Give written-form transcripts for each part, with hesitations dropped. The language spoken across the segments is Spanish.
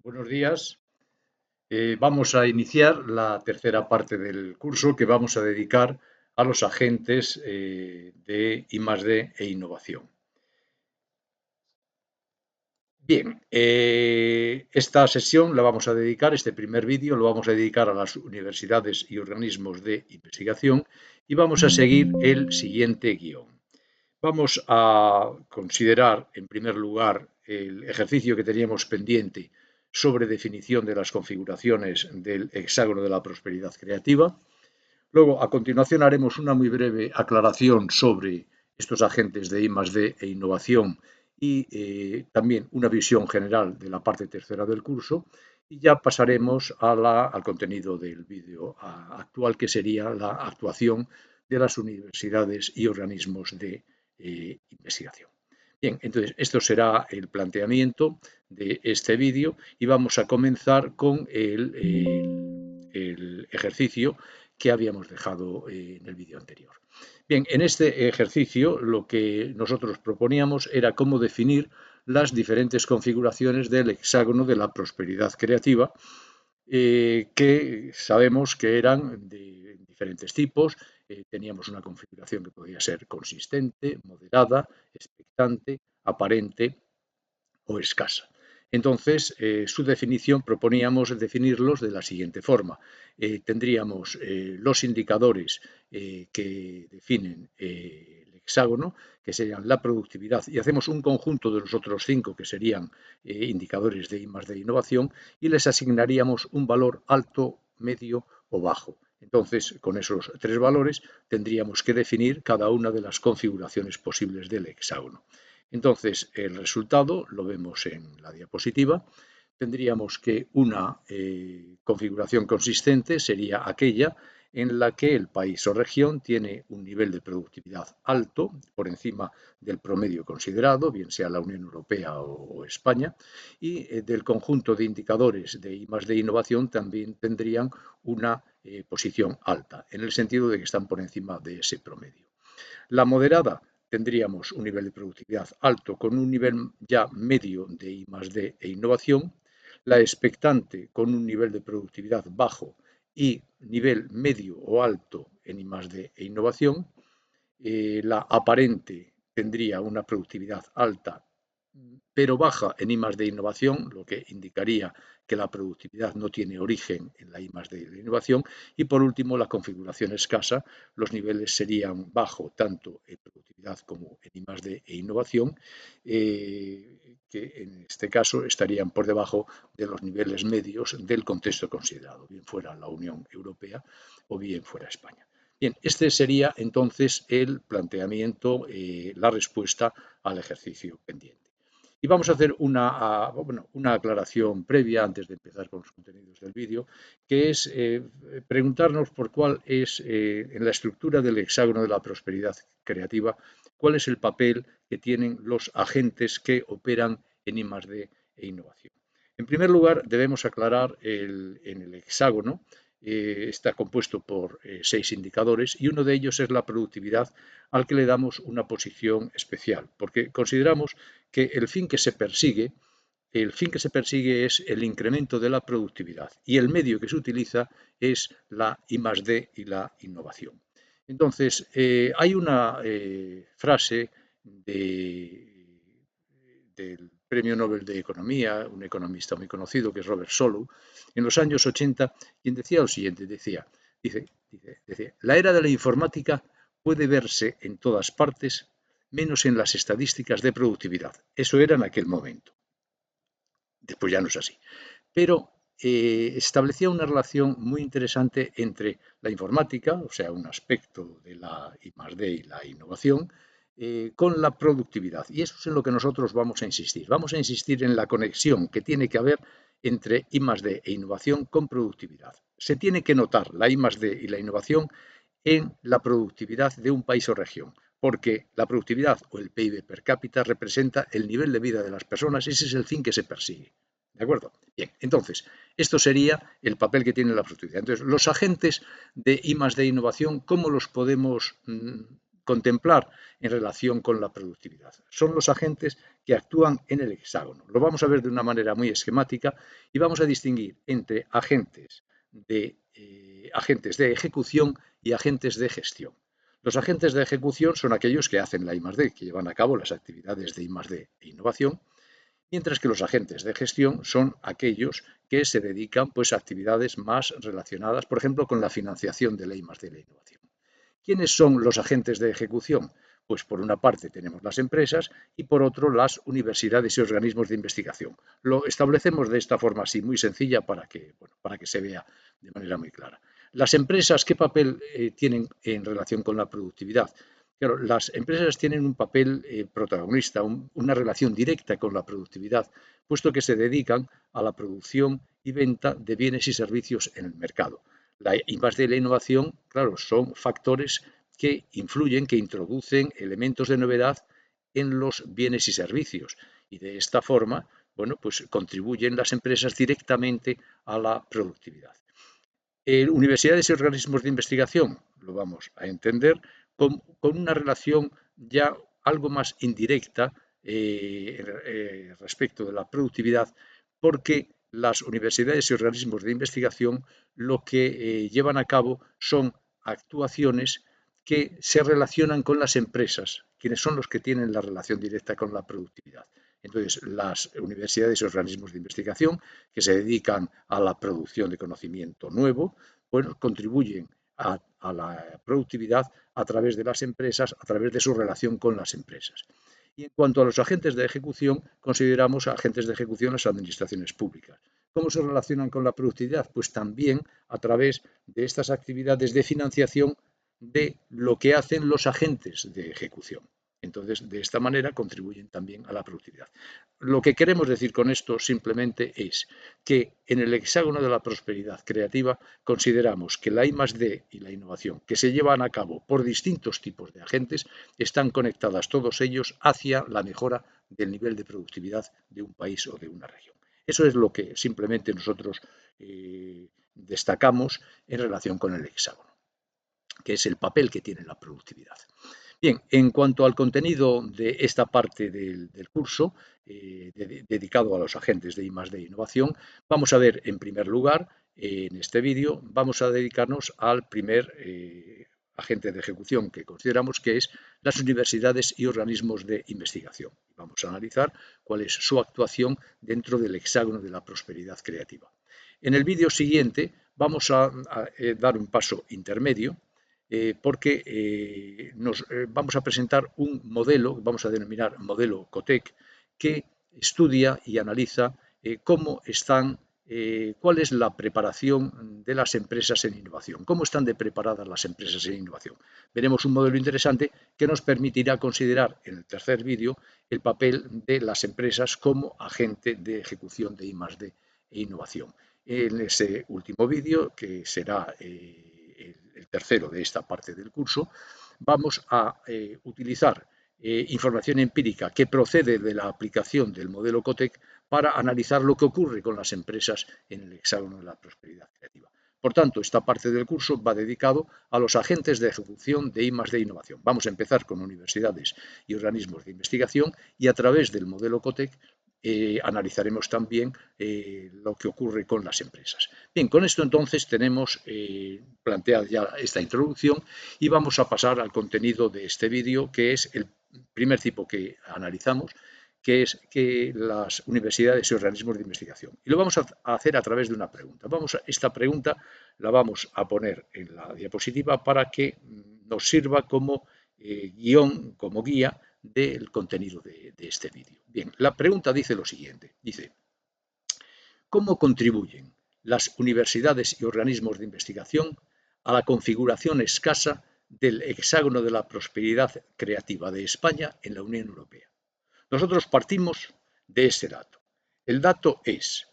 Buenos días. Vamos a iniciar la tercera parte del curso que vamos a dedicar a los agentes de I+D e innovación. Bien, esta sesión la vamos a dedicar, este primer vídeo lo vamos a dedicar a las universidades y organismos de investigación y vamos a seguir el siguiente guión. Vamos a considerar, en primer lugar, el ejercicio que teníamos pendiente sobre definición de las configuraciones del hexágono de la prosperidad creativa. Luego, a continuación, haremos una muy breve aclaración sobre estos agentes de I+D e innovación y también una visión general de la parte tercera del curso. Y ya pasaremos al contenido del vídeo actual, que sería la actuación de las universidades y organismos de investigación. Bien, entonces esto será el planteamiento de este vídeo y vamos a comenzar con el ejercicio que habíamos dejado en el vídeo anterior. Bien, en este ejercicio lo que nosotros proponíamos era cómo definir las diferentes configuraciones del hexágono de la prosperidad creativa, que sabemos que eran de diferentes tipos. Teníamos una configuración que podía ser consistente, moderada, expectante, aparente o escasa. Entonces, su definición proponíamos definirlos de la siguiente forma. Tendríamos los indicadores que definen el hexágono, que serían la productividad, y hacemos un conjunto de los otros 5 que serían indicadores de I+D innovación, y les asignaríamos un valor alto, medio o bajo. Entonces, con esos 3 valores tendríamos que definir cada una de las configuraciones posibles del hexágono. Entonces, el resultado lo vemos en la diapositiva. Tendríamos que una configuración consistente sería aquella en la que el país o región tiene un nivel de productividad alto, por encima del promedio considerado, bien sea la Unión Europea o España, y del conjunto de indicadores de I+D innovación también tendrían una posición alta, en el sentido de que están por encima de ese promedio. La moderada tendríamos un nivel de productividad alto con un nivel ya medio de I+D e innovación, la expectante con un nivel de productividad bajo y nivel medio o alto en I+D e innovación, la aparente tendría una productividad alta pero baja en I+D innovación, lo que indicaría que la productividad no tiene origen en la I+D de innovación. Y por último, la configuración escasa, los niveles serían bajo tanto en productividad como en I+D e innovación, que en este caso estarían por debajo de los niveles medios del contexto considerado, bien fuera la Unión Europea o bien fuera España. Bien, este sería entonces el planteamiento, la respuesta al ejercicio pendiente. Y vamos a hacer una aclaración previa antes de empezar con los contenidos del vídeo, que es preguntarnos por cuál es, en la estructura del hexágono de la prosperidad creativa, cuál es el papel que tienen los agentes que operan en I+D e innovación. En primer lugar, debemos aclarar en el hexágono está compuesto por 6 indicadores y uno de ellos es la productividad, al que le damos una posición especial, porque consideramos que el fin que se persigue es el incremento de la productividad y el medio que se utiliza es la I+D y la innovación. Entonces, hay una frase del Premio Nobel de Economía, un economista muy conocido que es Robert Solow, en los años 80, quien decía lo siguiente, decía, la era de la informática puede verse en todas partes, menos en las estadísticas de productividad. Eso era en aquel momento. Después ya no es así. Pero establecía una relación muy interesante entre la informática, o sea, un aspecto de la I+D y la innovación, con la productividad. Y eso es en lo que nosotros vamos a insistir. Vamos a insistir en la conexión que tiene que haber entre I+D e innovación con productividad. Se tiene que notar la I+D y la innovación en la productividad de un país o región, porque la productividad o el PIB per cápita representa el nivel de vida de las personas, ese es el fin que se persigue. ¿De acuerdo? Bien, entonces, esto sería el papel que tiene la productividad. Entonces, los agentes de I+D innovación, ¿cómo los podemos contemplar en relación con la productividad. Son los agentes que actúan en el hexágono. Lo vamos a ver de una manera muy esquemática y vamos a distinguir entre agentes de ejecución y agentes de gestión. Los agentes de ejecución son aquellos que hacen la I+D, que llevan a cabo las actividades de I+D e innovación, mientras que los agentes de gestión son aquellos que se dedican pues, a actividades más relacionadas, por ejemplo, con la financiación de la I+D y la innovación. ¿Quiénes son los agentes de ejecución? Pues por una parte tenemos las empresas y por otro las universidades y organismos de investigación. Lo establecemos de esta forma así, muy sencilla, para que se vea de manera muy clara. Las empresas, ¿qué papel tienen en relación con la productividad? Claro, las empresas tienen un papel protagonista, una relación directa con la productividad, puesto que se dedican a la producción y venta de bienes y servicios en el mercado. La I+D y la innovación, claro, son factores que influyen, que introducen elementos de novedad en los bienes y servicios. Y de esta forma, bueno, pues contribuyen las empresas directamente a la productividad. Universidades y organismos de investigación, lo vamos a entender, con una relación ya algo más indirecta respecto de la productividad, porque las universidades y organismos de investigación lo que llevan a cabo son actuaciones que se relacionan con las empresas, quienes son los que tienen la relación directa con la productividad. Entonces, las universidades y organismos de investigación que se dedican a la producción de conocimiento nuevo, bueno, contribuyen a la productividad a través de las empresas, a través de su relación con las empresas. Y en cuanto a los agentes de ejecución, consideramos agentes de ejecución las administraciones públicas. ¿Cómo se relacionan con la productividad? Pues también a través de estas actividades de financiación de lo que hacen los agentes de ejecución. Entonces, de esta manera contribuyen también a la productividad. Lo que queremos decir con esto simplemente es que en el hexágono de la prosperidad creativa consideramos que la I+D y la innovación que se llevan a cabo por distintos tipos de agentes están conectadas todos ellos hacia la mejora del nivel de productividad de un país o de una región. Eso es lo que simplemente nosotros destacamos en relación con el hexágono, que es el papel que tiene la productividad. Bien, en cuanto al contenido de esta parte del curso, dedicado a los agentes de I+D e innovación, vamos a ver en primer lugar, en este vídeo, vamos a dedicarnos al primer agente de ejecución que consideramos que es las universidades y organismos de investigación. Vamos a analizar cuál es su actuación dentro del hexágono de la prosperidad creativa. En el vídeo siguiente vamos a dar un paso intermedio, porque vamos a presentar un modelo, vamos a denominar modelo COTEC, que estudia y analiza cuál es la preparación de las empresas en innovación, cómo están de preparadas las empresas en innovación. Veremos un modelo interesante que nos permitirá considerar en el tercer vídeo el papel de las empresas como agente de ejecución de I+D e innovación. En ese último vídeo, que será el tercero de esta parte del curso, vamos a utilizar información empírica que procede de la aplicación del modelo COTEC para analizar lo que ocurre con las empresas en el hexágono de la prosperidad creativa. Por tanto, esta parte del curso va dedicado a los agentes de ejecución de I+D innovación. Vamos a empezar con universidades y organismos de investigación y a través del modelo COTEC analizaremos también lo que ocurre con las empresas. Bien, con esto entonces tenemos planteada ya esta introducción y vamos a pasar al contenido de este vídeo, que es el primer tipo que analizamos, que es que las universidades y organismos de investigación. Y lo vamos a hacer a través de una pregunta. Esta pregunta la vamos a poner en la diapositiva para que nos sirva como guión, como guía del contenido de este vídeo. Bien, la pregunta dice lo siguiente. Dice, ¿cómo contribuyen las universidades y organismos de investigación a la configuración escasa del hexágono de la prosperidad creativa de España en la Unión Europea? Nosotros partimos de este dato. El dato es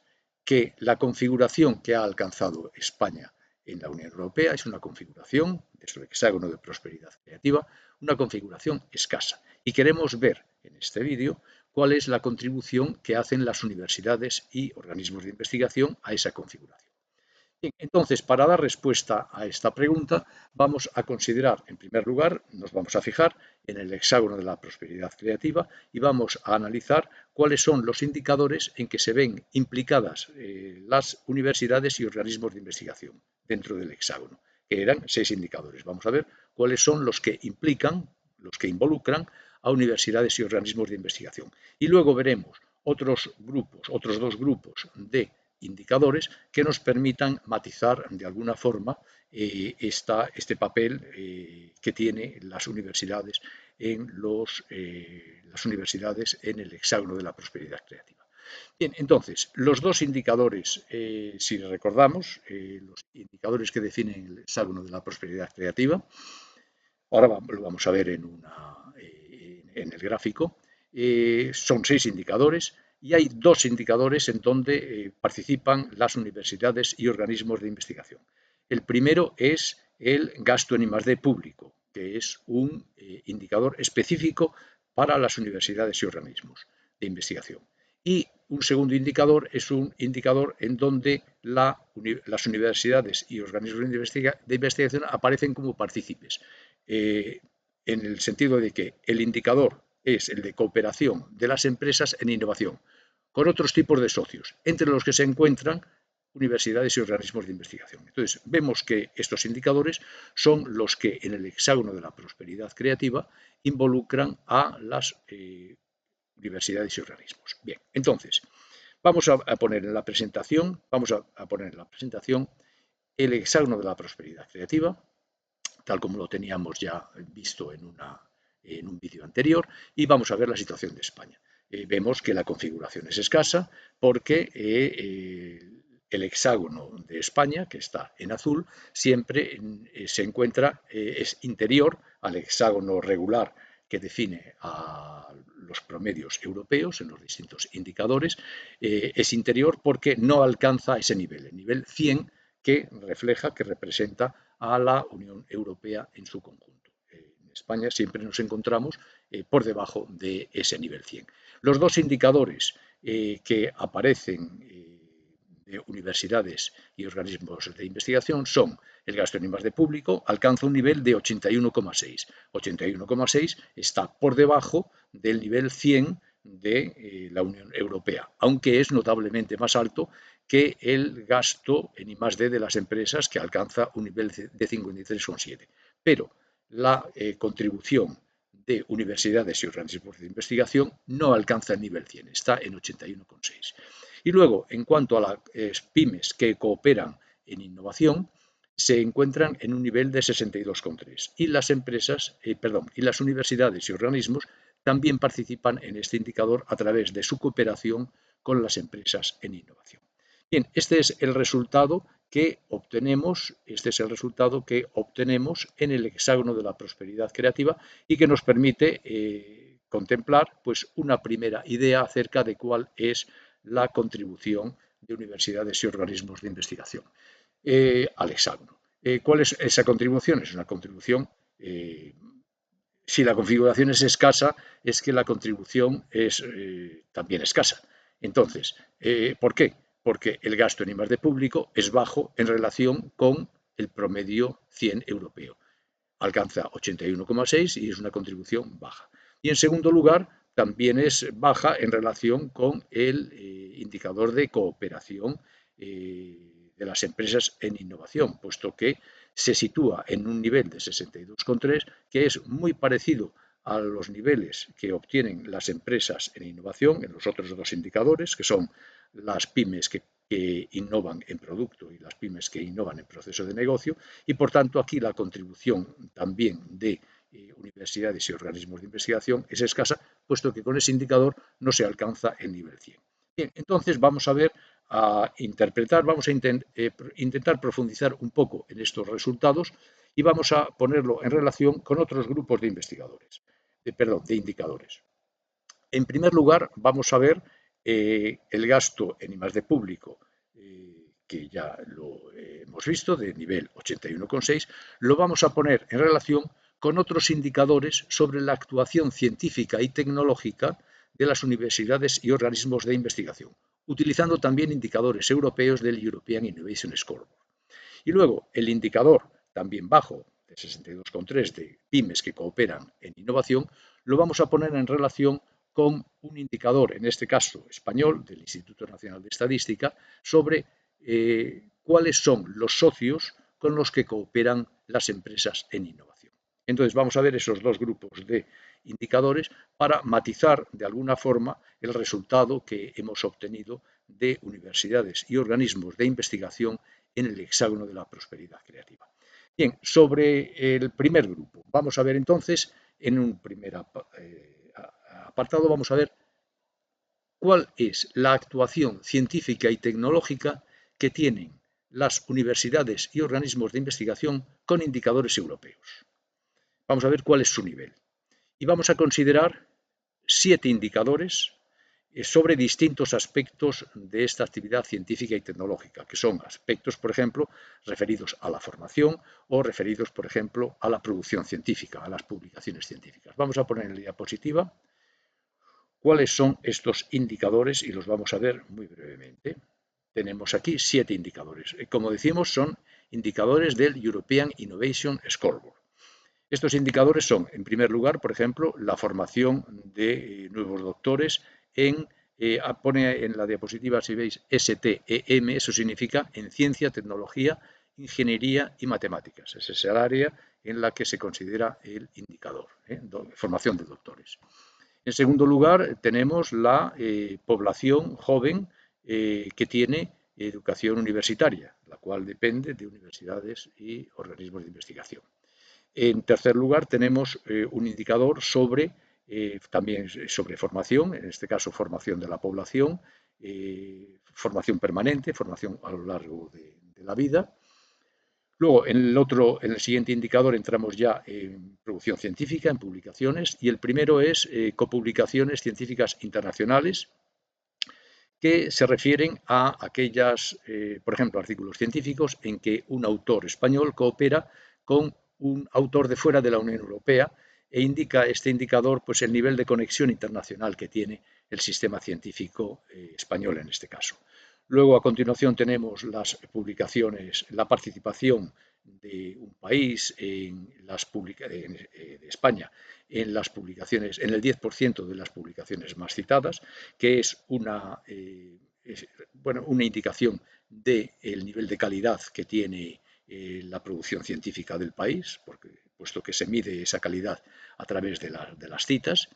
que la configuración que ha alcanzado España en la Unión Europea es una configuración de su hexágono de prosperidad creativa, una configuración escasa. Y queremos ver en este vídeo cuál es la contribución que hacen las universidades y organismos de investigación a esa configuración. Bien, entonces, para dar respuesta a esta pregunta, vamos a considerar, en primer lugar, nos vamos a fijar en el hexágono de la prosperidad creativa y vamos a analizar cuáles son los indicadores en que se ven implicadas las universidades y organismos de investigación dentro del hexágono, que eran 6 indicadores. Vamos a ver cuáles son los que implican, los que involucran a universidades y organismos de investigación. Y luego veremos otros grupos, otros 2 grupos de indicadores que nos permitan matizar de alguna forma este papel que tienen las universidades en el hexágono de la prosperidad creativa. Bien, entonces, los 2 indicadores, si recordamos, los indicadores que definen el hexágono de la prosperidad creativa, ahora lo vamos a ver en el gráfico, son 6 indicadores y hay 2 indicadores en donde participan las universidades y organismos de investigación. El primero es el gasto en I+D público, que es un indicador específico para las universidades y organismos de investigación. Y un segundo indicador es un indicador en donde las universidades y organismos de investigación aparecen como partícipes, en el sentido de que el indicador es el de cooperación de las empresas en innovación, con otros tipos de socios, entre los que se encuentran universidades y organismos de investigación. Entonces, vemos que estos indicadores son los que en el hexágono de la prosperidad creativa involucran a las universidades y organismos. Bien, entonces, vamos a poner en la presentación, el hexágono de la prosperidad creativa, tal como lo teníamos ya visto en un vídeo anterior, y vamos a ver la situación de España. Vemos que la configuración es escasa porque el hexágono de España, que está en azul, siempre se encuentra, es interior al hexágono regular que define a los promedios europeos en los distintos indicadores, es interior porque no alcanza ese nivel, el nivel 100, que representa a la Unión Europea en su conjunto. En España siempre nos encontramos por debajo de ese nivel 100. Los 2 indicadores que aparecen de universidades y organismos de investigación son el gasto en I+D público, alcanza un nivel de 81,6. 81,6 está por debajo del nivel 100 de la Unión Europea, aunque es notablemente más alto que el gasto en I+D de las empresas, que alcanza un nivel de 53,7. Pero la contribución de universidades y organismos de investigación no alcanza el nivel 100, está en 81,6. Y luego, en cuanto a las pymes que cooperan en innovación, se encuentran en un nivel de 62,3. Y las universidades y organismos también participan en este indicador a través de su cooperación con las empresas en innovación. Bien, este es el resultado que obtenemos en el hexágono de la prosperidad creativa y que nos permite contemplar pues, una primera idea acerca de cuál es la contribución de universidades y organismos de investigación al hexágono. ¿Cuál es esa contribución? Es una contribución, si la configuración es escasa, es que la contribución es también escasa. Entonces, ¿por qué? Porque el gasto en I+D público es bajo en relación con el promedio 100 europeo. Alcanza 81,6 y es una contribución baja. Y en segundo lugar, también es baja en relación con el indicador de cooperación de las empresas en innovación, puesto que se sitúa en un nivel de 62,3, que es muy parecido a los niveles que obtienen las empresas en innovación en los otros 2 indicadores, que son las pymes que innovan en producto y las pymes que innovan en proceso de negocio, y por tanto aquí la contribución también de universidades y organismos de investigación es escasa, puesto que con ese indicador no se alcanza el nivel 100. Bien, entonces vamos a intentar profundizar un poco en estos resultados y vamos a ponerlo en relación con otros grupos de de indicadores. En primer lugar, vamos a ver el gasto en I+D público, que ya lo hemos visto, de nivel 81,6, lo vamos a poner en relación con otros indicadores sobre la actuación científica y tecnológica de las universidades y organismos de investigación, utilizando también indicadores europeos del European Innovation Scoreboard. Y luego el indicador, también bajo, de 62,3 de pymes que cooperan en innovación, lo vamos a poner en relación con un indicador, en este caso español, del Instituto Nacional de Estadística, sobre cuáles son los socios con los que cooperan las empresas en innovación. Entonces vamos a ver esos dos grupos de indicadores para matizar de alguna forma el resultado que hemos obtenido de universidades y organismos de investigación en el hexágono de la prosperidad creativa. Bien, sobre el primer grupo, vamos a ver entonces, en un primer apartado, vamos a ver cuál es la actuación científica y tecnológica que tienen las universidades y organismos de investigación con indicadores europeos. Vamos a ver cuál es su nivel. Y vamos a considerar 7 indicadores sobre distintos aspectos de esta actividad científica y tecnológica, que son aspectos, por ejemplo, referidos a la formación o referidos, por ejemplo, a la producción científica, a las publicaciones científicas. Vamos a poner en la diapositiva cuáles son estos indicadores y los vamos a ver muy brevemente. Tenemos aquí 7 indicadores. Como decimos, son indicadores del European Innovation Scoreboard. Estos indicadores son, en primer lugar, por ejemplo, la formación de nuevos doctores pone en la diapositiva, si veis, STEM, eso significa en ciencia, tecnología, ingeniería y matemáticas. Esa es el área en la que se considera el indicador, formación de doctores. En segundo lugar, tenemos la población joven que tiene educación universitaria, la cual depende de universidades y organismos de investigación. En tercer lugar, tenemos un indicador también sobre formación, en este caso formación de la población, formación permanente, formación a lo largo de la vida. Luego, en el siguiente indicador entramos ya en producción científica, en publicaciones, y el primero es copublicaciones científicas internacionales, que se refieren a aquellas, por ejemplo, artículos científicos en que un autor español coopera con un autor de fuera de la Unión Europea e indica este indicador pues, el nivel de conexión internacional que tiene el sistema científico español en este caso. Luego, a continuación, tenemos las publicaciones, la participación de un país de España en las publicaciones, en el 10% de las publicaciones más citadas, que es una indicación del nivel de calidad que tiene la producción científica del país, puesto que se mide esa calidad a través de las citas.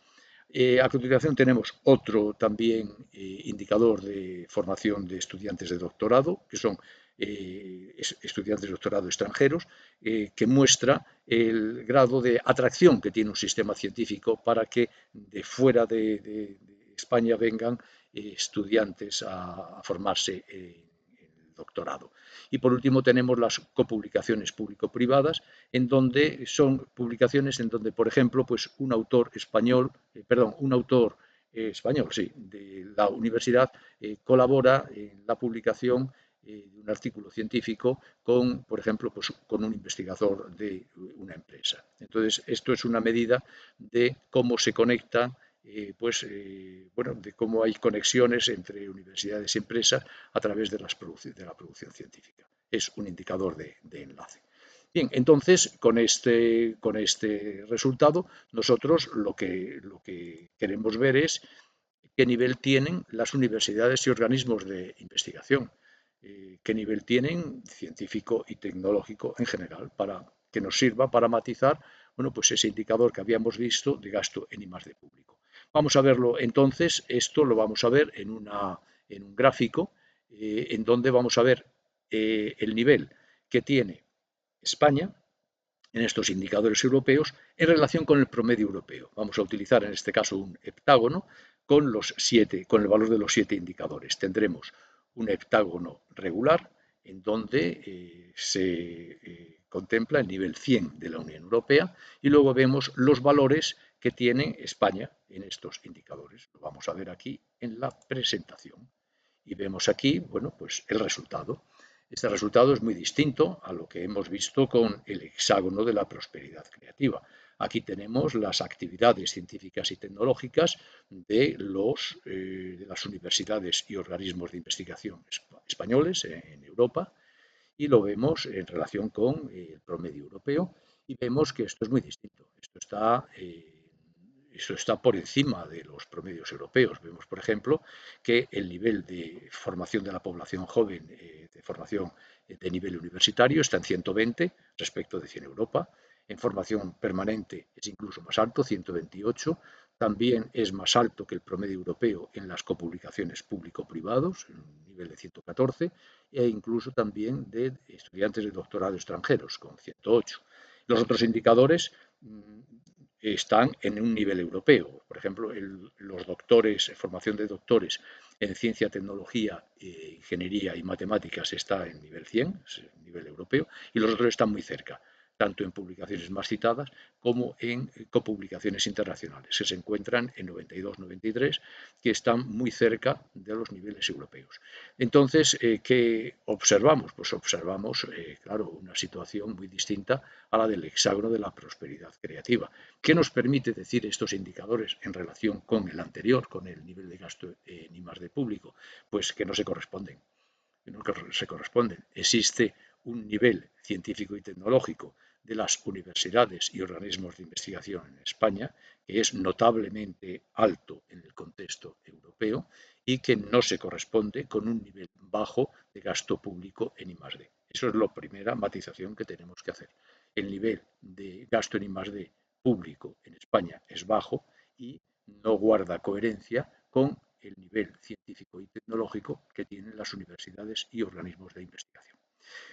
A continuación tenemos otro también indicador de formación de estudiantes de doctorado, que son estudiantes de doctorado extranjeros, que muestra el grado de atracción que tiene un sistema científico para que de fuera de España vengan estudiantes a formarse en el doctorado. Y por último tenemos las copublicaciones público-privadas, en donde son publicaciones en donde, por ejemplo, pues un autor español, sí, de la universidad colabora en la publicación de un artículo científico con, por ejemplo, pues, con un investigador de una empresa. Entonces, esto es una medida de cómo se conectan de cómo hay conexiones entre universidades y empresas a través de la producción científica. Es un indicador de enlace. Bien, entonces, con este resultado, nosotros lo que queremos ver es qué nivel tienen las universidades y organismos de investigación, qué nivel tienen científico y tecnológico en general, para que nos sirva para matizar pues ese indicador que habíamos visto de gasto en I+D público. Vamos a verlo entonces, esto lo vamos a ver en un gráfico en donde vamos a ver el nivel que tiene España en estos indicadores europeos en relación con el promedio europeo. Vamos a utilizar en este caso un heptágono con el valor de los 7 indicadores. Tendremos un heptágono regular en donde se contempla el nivel 100 de la Unión Europea y luego vemos los valores que tiene España en estos indicadores. Lo vamos a ver aquí en la presentación. Y vemos aquí, pues el resultado. Este resultado es muy distinto a lo que hemos visto con el hexágono de la prosperidad creativa. Aquí tenemos las actividades científicas y tecnológicas de las universidades y organismos de investigación españoles en Europa. Y lo vemos en relación con el promedio europeo y vemos que esto es muy distinto. Esto está por encima de los promedios europeos. Vemos, por ejemplo, que el nivel de formación de la población joven, de formación de nivel universitario, está en 120 respecto de 100 Europa. En formación permanente es incluso más alto, 128. También es más alto que el promedio europeo en las copublicaciones público-privados, en un nivel de 114, e incluso también de estudiantes de doctorado extranjeros, con 108. Los otros indicadores están en un nivel europeo. Por ejemplo, los doctores, formación de doctores en ciencia, tecnología, ingeniería y matemáticas está en nivel 100, es el nivel europeo, y los otros están muy cerca, tanto en publicaciones más citadas como en copublicaciones internacionales, que se encuentran en 92-93, que están muy cerca de los niveles europeos. Entonces, ¿qué observamos? Pues observamos, claro, una situación muy distinta a la del hexágono de la prosperidad creativa. ¿Qué nos permite decir estos indicadores en relación con el anterior, con el nivel de gasto en I+D público? Pues que no se corresponden. No se corresponden. Existe un nivel científico y tecnológico de las universidades y organismos de investigación en España que es notablemente alto en el contexto europeo y que no se corresponde con un nivel bajo de gasto público en I+D. Eso es la primera matización que tenemos que hacer. El nivel de gasto en I+D público en España es bajo y no guarda coherencia con el nivel científico y tecnológico que tienen las universidades y organismos de investigación.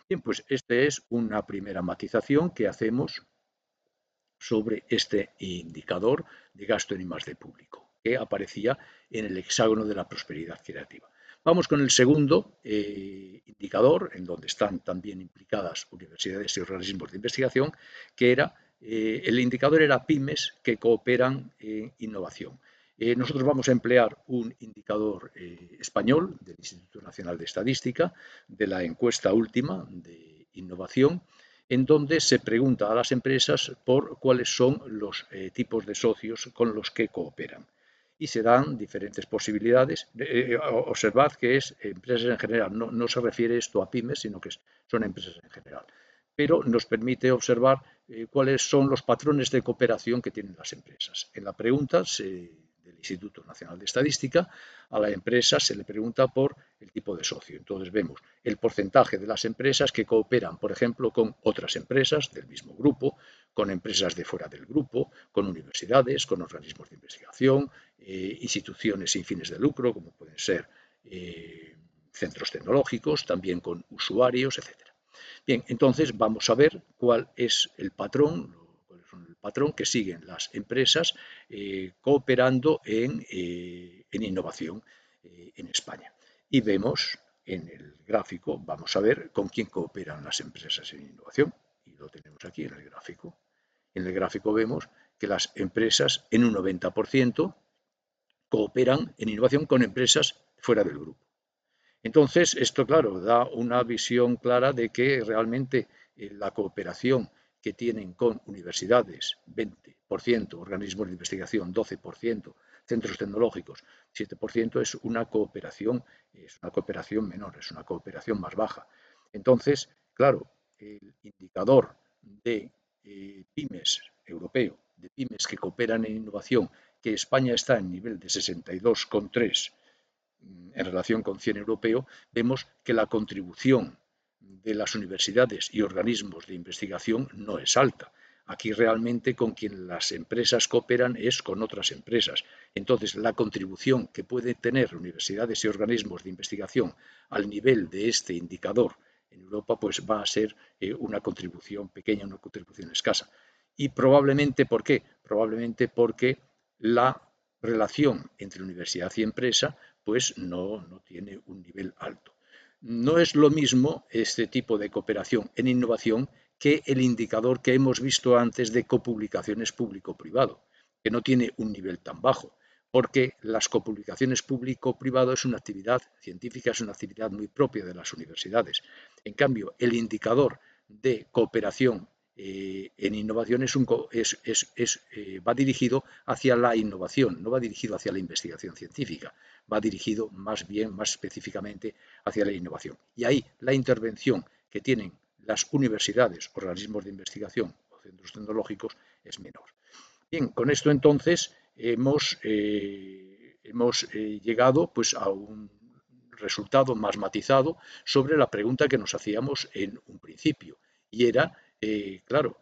Bien, pues esta es una primera matización que hacemos sobre este indicador de gasto en I+D público, que aparecía en el hexágono de la prosperidad creativa. Vamos con el segundo indicador, en donde están también implicadas universidades y organismos de investigación, que era, el indicador era pymes que cooperan en innovación. Nosotros vamos a emplear un indicador español del Instituto Nacional de Estadística, de la encuesta última de innovación, en donde se pregunta a las empresas por cuáles son los tipos de socios con los que cooperan. Y se dan diferentes posibilidades. Observad que es empresas en general, no se refiere esto a pymes, sino que son empresas en general. Pero nos permite observar cuáles son los patrones de cooperación que tienen las empresas. En la pregunta del Instituto Nacional de Estadística, a la empresa se le pregunta por el tipo de socio. Entonces vemos el porcentaje de las empresas que cooperan, por ejemplo, con otras empresas del mismo grupo, con empresas de fuera del grupo, con universidades, con organismos de investigación, instituciones sin fines de lucro, como pueden ser centros tecnológicos, también con usuarios, etc. Bien, entonces vamos a ver cuál es el patrón que siguen las empresas cooperando en innovación en España. Y vemos en el gráfico, vamos a ver con quién cooperan las empresas en innovación. Y lo tenemos aquí en el gráfico. En el gráfico vemos que las empresas en un 90% cooperan en innovación con empresas fuera del grupo. Entonces, esto, claro, da una visión clara de que realmente la cooperación que tienen con universidades, 20%, organismos de investigación, 12%, centros tecnológicos, 7%, es una cooperación menor, es una cooperación más baja. Entonces, claro, el indicador de pymes europeo, de pymes que cooperan en innovación, que España está en nivel de 62,3 en relación con 100 europeo, vemos que la contribución de las universidades y organismos de investigación no es alta. Aquí realmente con quien las empresas cooperan es con otras empresas. Entonces, la contribución que pueden tener universidades y organismos de investigación al nivel de este indicador en Europa, pues va a ser una contribución pequeña, una contribución escasa. Y probablemente, ¿por qué? Probablemente porque la relación entre universidad y empresa pues no tiene un nivel alto. No es lo mismo este tipo de cooperación en innovación que el indicador que hemos visto antes de copublicaciones público-privado, que no tiene un nivel tan bajo, porque las copublicaciones público-privado es una actividad científica, es una actividad muy propia de las universidades. En cambio, el indicador de cooperación en innovación va dirigido hacia la innovación, no va dirigido hacia la investigación científica, va dirigido más bien, más específicamente, hacia la innovación. Y ahí la intervención que tienen las universidades, organismos de investigación o centros tecnológicos es menor. Bien, con esto entonces hemos llegado pues, a un resultado más matizado sobre la pregunta que nos hacíamos en un principio. Y era, claro,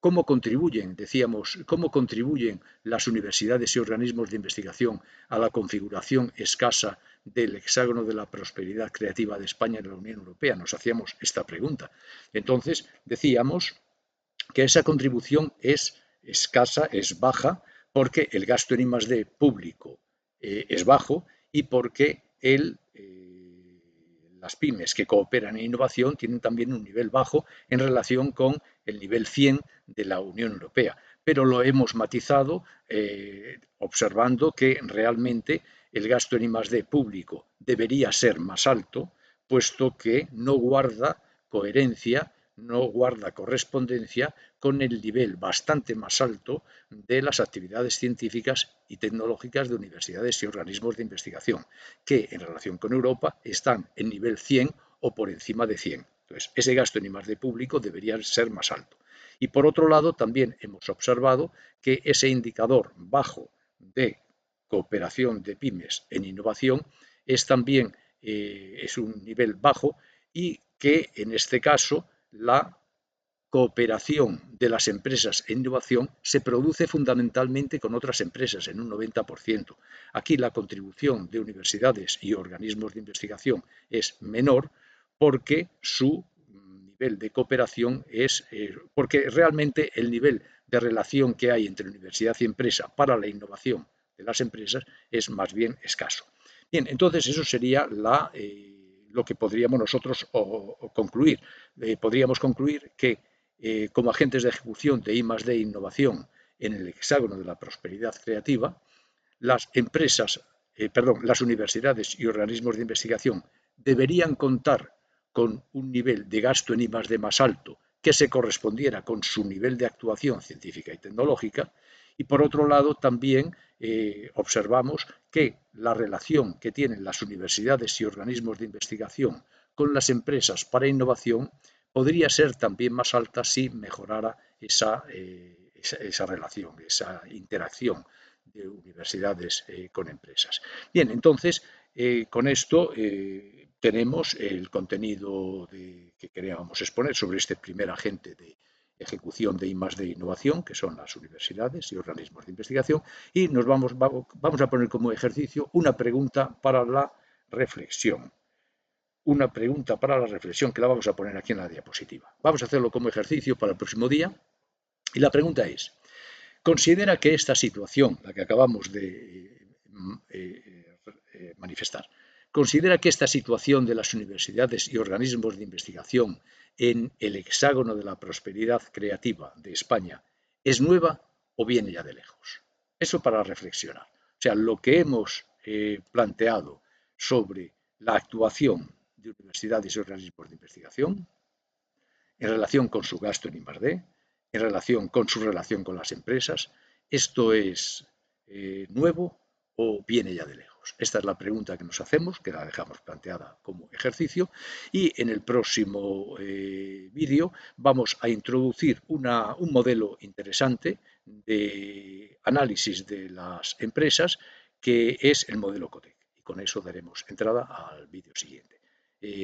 ¿cómo contribuyen, decíamos, cómo contribuyen las universidades y organismos de investigación a la configuración escasa del hexágono de la prosperidad creativa de España en la Unión Europea? Nos hacíamos esta pregunta. Entonces, decíamos que esa contribución es escasa, es baja, porque el gasto en I+D público es bajo y porque las pymes que cooperan en innovación tienen también un nivel bajo en relación con el nivel 100 de la Unión Europea. Pero lo hemos matizado observando que realmente el gasto en I+D público debería ser más alto, puesto que no guarda coherencia, no guarda correspondencia con el nivel bastante más alto de las actividades científicas y tecnológicas de universidades y organismos de investigación, que en relación con Europa están en nivel 100 o por encima de 100. Entonces, ese gasto en I+D público debería ser más alto. Y por otro lado, también hemos observado que ese indicador bajo de cooperación de pymes en innovación es también es un nivel bajo y que en este caso la cooperación de las empresas en innovación se produce fundamentalmente con otras empresas, en un 90%. Aquí la contribución de universidades y organismos de investigación es menor porque su nivel de cooperación es, porque realmente el nivel de relación que hay entre universidad y empresa para la innovación de las empresas es más bien escaso. Bien, entonces eso sería lo que podríamos nosotros concluir. Podríamos concluir que como agentes de ejecución de I+D e innovación en el hexágono de la prosperidad creativa, las las universidades y organismos de investigación deberían contar con un nivel de gasto en I+D más alto que se correspondiera con su nivel de actuación científica y tecnológica. Y por otro lado, también observamos que la relación que tienen las universidades y organismos de investigación con las empresas para innovación podría ser también más alta si mejorara esa relación, esa interacción de universidades con empresas. Bien, entonces, con esto tenemos el contenido que queríamos exponer sobre este primer agente de ejecución de I+D innovación, que son las universidades y organismos de investigación, y nos vamos a poner como ejercicio una pregunta para la reflexión. Una pregunta para la reflexión que la vamos a poner aquí en la diapositiva. Vamos a hacerlo como ejercicio para el próximo día. Y la pregunta es, ¿considera que esta situación, la que acabamos de manifestar, considera que esta situación de las universidades y organismos de investigación en el hexágono de la prosperidad creativa de España es nueva o viene ya de lejos? Eso para reflexionar. O sea, lo que hemos planteado sobre la actuación de universidades y organismos de investigación en relación con su gasto en I+D, en relación con su relación con las empresas, ¿esto es nuevo o viene ya de lejos? Esta es la pregunta que nos hacemos, que la dejamos planteada como ejercicio, y en el próximo vídeo vamos a introducir un modelo interesante de análisis de las empresas, que es el modelo COTEC. Y con eso daremos entrada al vídeo siguiente.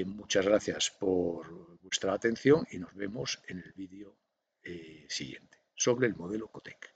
Muchas gracias por vuestra atención y nos vemos en el vídeo siguiente sobre el modelo COTEC.